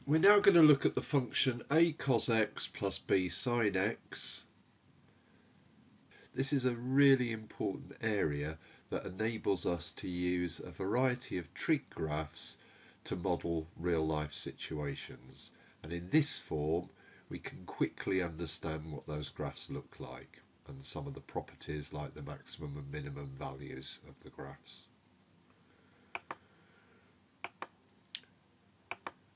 we're now going to look at the function a cos x plus b sin x. This is a really important area that enables us to use a variety of trig graphs to model real life situations. And in this form, we can quickly understand what those graphs look like and some of the properties like the maximum and minimum values of the graphs.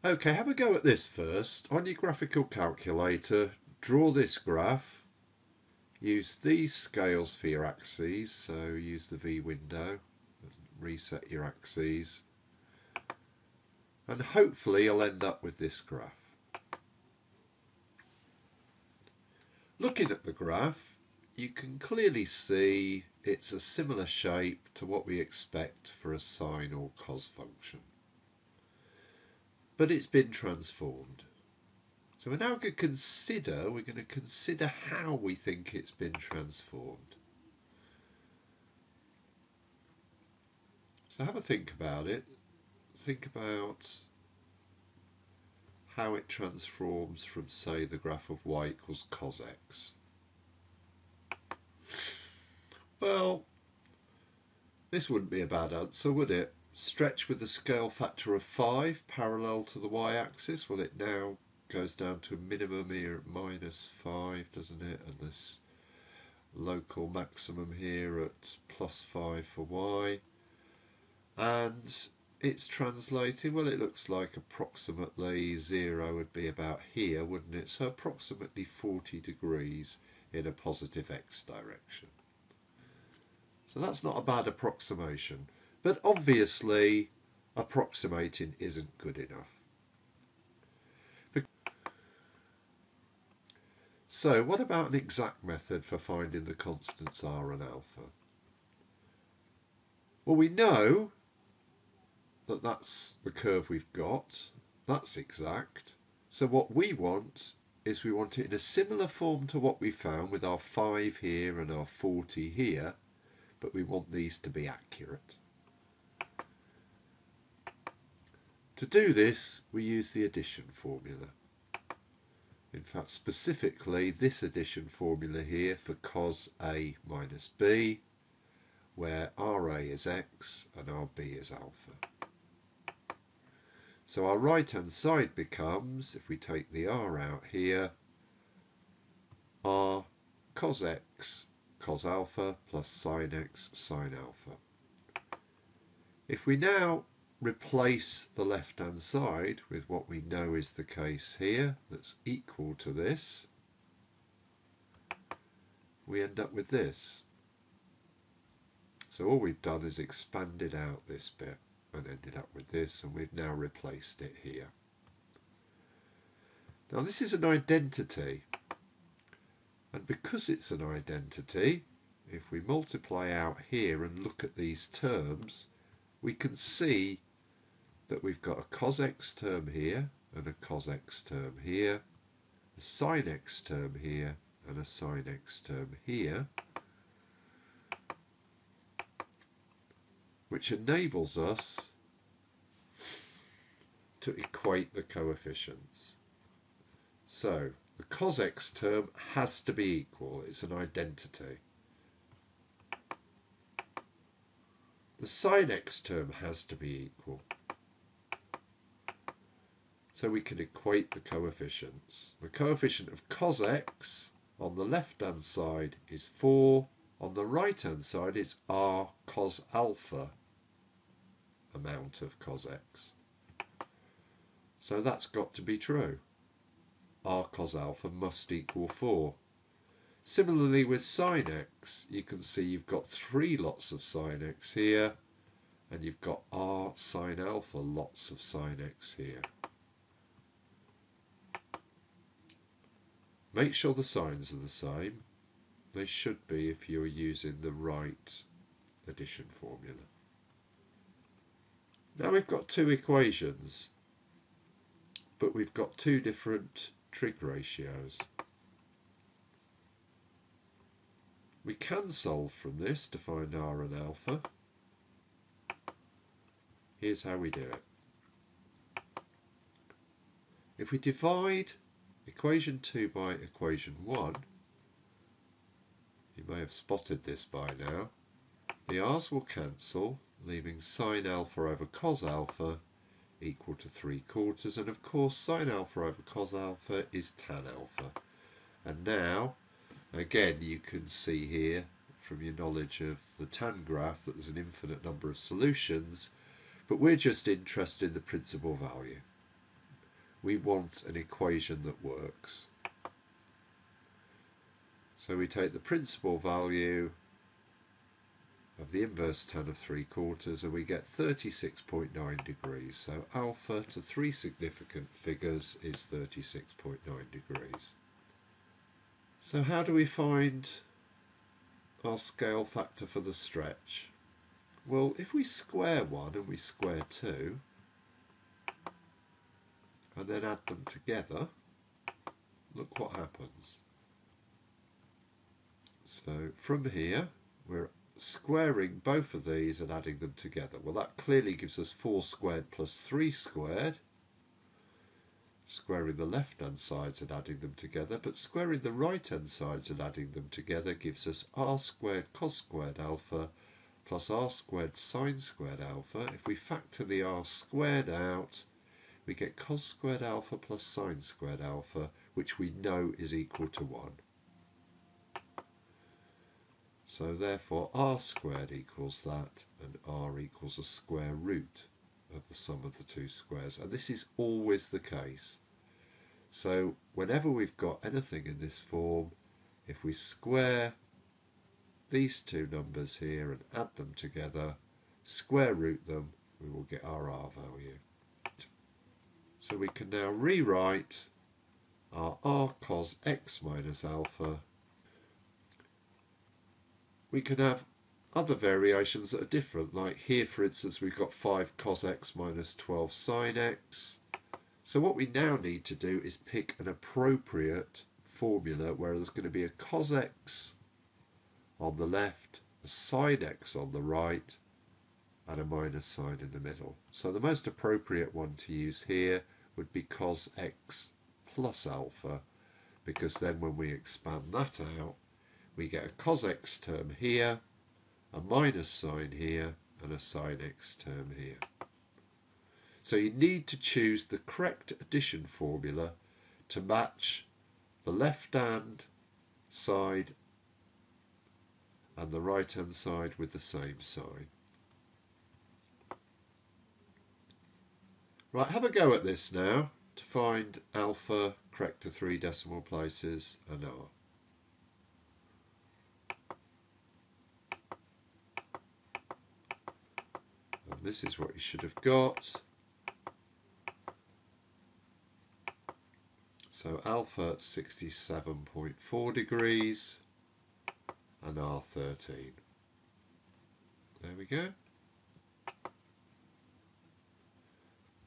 Okay, have a go at this first. On your graphical calculator, draw this graph. Use these scales for your axes, so use the V window, reset your axes, and hopefully you'll end up with this graph. Looking at the graph, you can clearly see it's a similar shape to what we expect for a sine or cos function. But it's been transformed. So we're now going to consider how we think it's been transformed. So have a think about it. Think about how it transforms from, say, the graph of y equals cos x. Well, this wouldn't be a bad answer, would it? Stretch with a scale factor of 5 parallel to the y-axis. Well, it now goes down to a minimum here at -5, doesn't it? And this local maximum here at +5 for y. And it's translating, well, it looks like approximately 0 would be about here, wouldn't it? So approximately 40 degrees in a positive x direction. So that's not a bad approximation. But obviously, approximating isn't good enough. So what about an exact method for finding the constants r and alpha? Well, we know that that's the curve we've got. That's exact. So what we want is we want it in a similar form to what we found with our 5 here and our 40 here, but we want these to be accurate. To do this, we use the addition formula. In fact, specifically this addition formula here for cos A minus B, where RA is X and RB is alpha. So our right-hand side becomes, if we take the R out here, R cos X cos alpha plus sin X sin alpha. If we now replace the left-hand side with what we know is the case here, that's equal to this, we end up with this. So all we've done is expanded out this bit and ended up with this, and we've now replaced it here. Now this is an identity, and because it's an identity, if we multiply out here and look at these terms, we can see that we've got a cos x term here and a cos x term here, a sin x term here and a sin x term here, which enables us to equate the coefficients. So the cos x term has to be equal, it's an identity. The sin x term has to be equal. So we can equate the coefficients. The coefficient of cos x on the left hand side is 4, on the right hand side is r cos alpha amount of cos x. So that's got to be true. R cos alpha must equal 4. Similarly with sin x, you can see you've got 3 lots of sin x here, and you've got r sin alpha lots of sin x here. Make sure the signs are the same. They should be if you're using the right addition formula. Now we've got 2 equations, but we've got 2 different trig ratios. We can solve from this to find r and alpha. Here's how we do it. If we divide equation 2 by equation 1, you may have spotted this by now, the r's will cancel, leaving sine alpha over cos alpha equal to 3/4, and of course sine alpha over cos alpha is tan alpha. And now, again, you can see here from your knowledge of the tan graph that there's an infinite number of solutions, but we're just interested in the principal value. We want an equation that works. So we take the principal value of the inverse tan of 3/4 and we get 36.9 degrees. So alpha to three significant figures is 36.9 degrees. So how do we find our scale factor for the stretch? Well, if we square 1 and we square 2 and then add them together, look what happens. So from here we're squaring both of these and adding them together. Well, that clearly gives us 4 squared plus 3 squared. Squaring the left hand sides and adding them together, but squaring the right hand sides and adding them together gives us r squared cos squared alpha plus r squared sine squared alpha. If we factor the r squared out, we get cos squared alpha plus sine squared alpha, which we know is equal to 1. So therefore r squared equals that, and r equals a square root of the sum of the two squares. And this is always the case. So whenever we've got anything in this form, if we square these two numbers here and add them together, square root them, we will get our r value. So we can now rewrite our r cos x minus alpha. We can have other variations that are different, like here for instance we've got 5 cos x minus 12 sin x. So what we now need to do is pick an appropriate formula where there's going to be a cos x on the left, a sin x on the right, and a minus sign in the middle. So the most appropriate one to use here would be cos x plus alpha, because then when we expand that out, we get a cos x term here, a minus sign here, and a sin x term here. So you need to choose the correct addition formula to match the left hand side and the right hand side with the same sign. Right, have a go at this now to find alpha correct to 3 decimal places and r. And this is what you should have got. So alpha 67.4 degrees and r 13. There we go.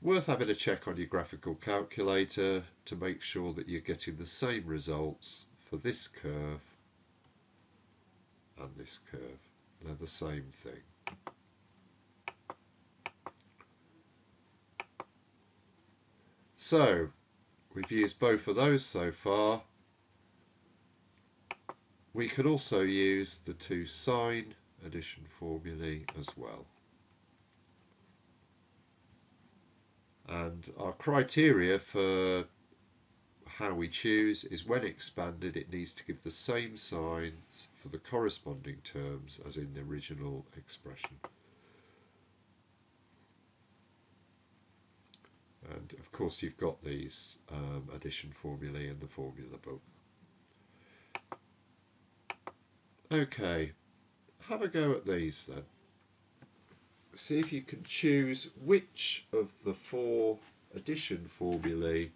Worth having a check on your graphical calculator to make sure that you're getting the same results for this curve and this curve. They're the same thing. So we've used both of those so far. We could also use the 2 sine addition formulae as well. And our criteria for how we choose is when expanded it needs to give the same signs for the corresponding terms as in the original expression. And of course you've got these addition formulae in the formula book. Okay, have a go at these then. See if you can choose which of the 4 addition formulae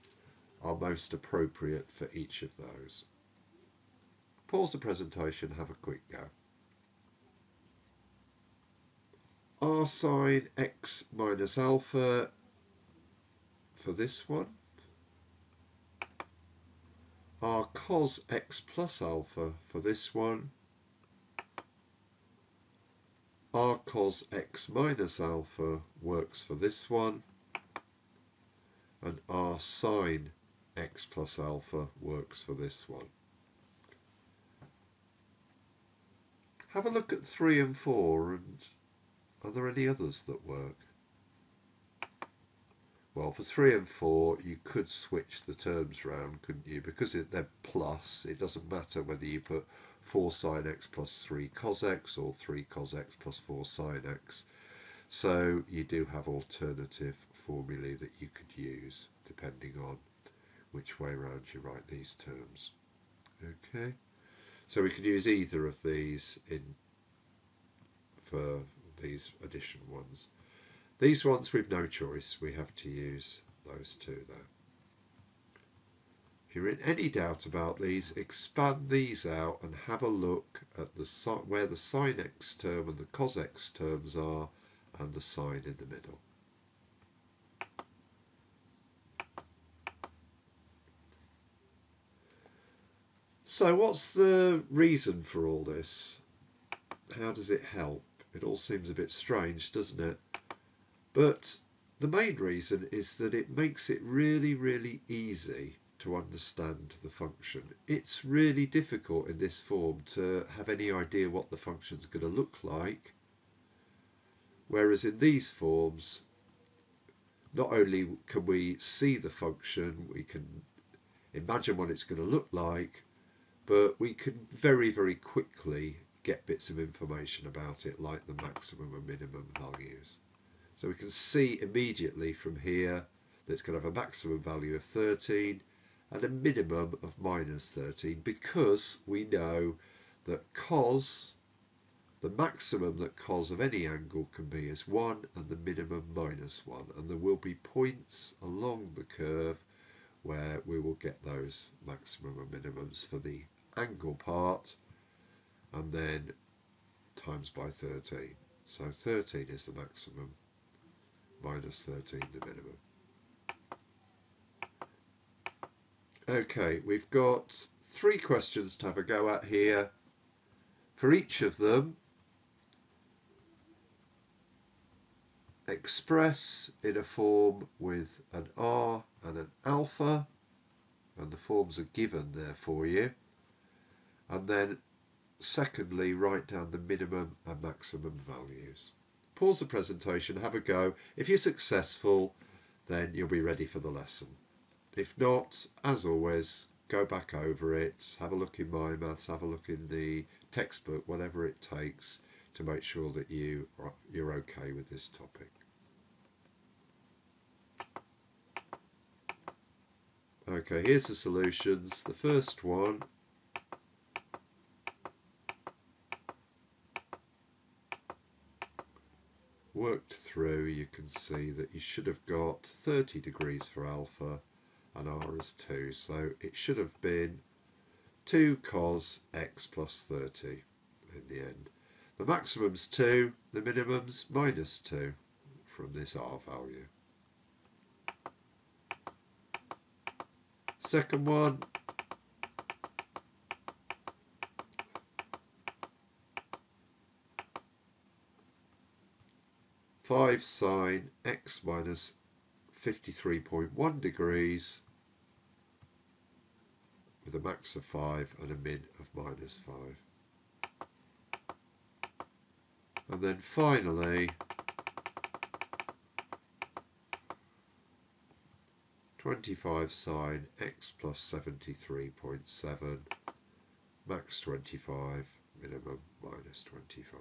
are most appropriate for each of those. Pause the presentation, have a quick go. R sine x minus alpha for this one. R cos x plus alpha for this one. R cos x minus alpha works for this one, and R our sine x plus alpha works for this one. Have a look at 3 and 4, and are there any others that work? Well, for 3 and 4, you could switch the terms round, couldn't you? Because they're plus, it doesn't matter whether you put 4 sine x plus 3 cos x or 3 cos x plus 4 sine x. So you do have alternative formulae that you could use depending on which way around you write these terms. Okay, so we can use either of these for these addition ones. These ones we've no choice, we have to use those two there. If you're in any doubt about these, expand these out and have a look at where the sine x term and the cos x terms are and the sine in the middle. So what's the reason for all this? How does it help? It all seems a bit strange, doesn't it? But the main reason is that it makes it really, really easy to understand the function. It's really difficult in this form to have any idea what the function's going to look like, whereas in these forms, not only can we see the function, we can imagine what it's going to look like, but we can very, very quickly get bits of information about it, like the maximum and minimum values. So we can see immediately from here that it's going to have a maximum value of 13 and a minimum of minus 13, because we know that cos, the maximum that cos of any angle can be is 1 and the minimum minus 1, and there will be points along the curve where we will get those maximum and minimums for the angle part, and then times by 13. So 13 is the maximum, minus 13 the minimum. Okay, we've got 3 questions to have a go at here. For each of them, express in a form with an r and an alpha, and the forms are given there for you. And then secondly, write down the minimum and maximum values. Pause the presentation, have a go. If you're successful, then you'll be ready for the lesson. If not, as always, go back over it, have a look in My Maths, have a look in the textbook, whatever it takes to make sure that you're okay with this topic. Okay, here's the solutions. The first one, worked through, you can see that you should have got 30 degrees for alpha and r is 2, so it should have been 2 cos x plus 30 in the end. The maximum's 2, the minimum's minus 2 from this r value. Second one, five sine x minus 53.1 degrees with a max of 5 and a min of minus 5. And then finally, 25 sine x plus 73.7, max 25, minimum minus 25.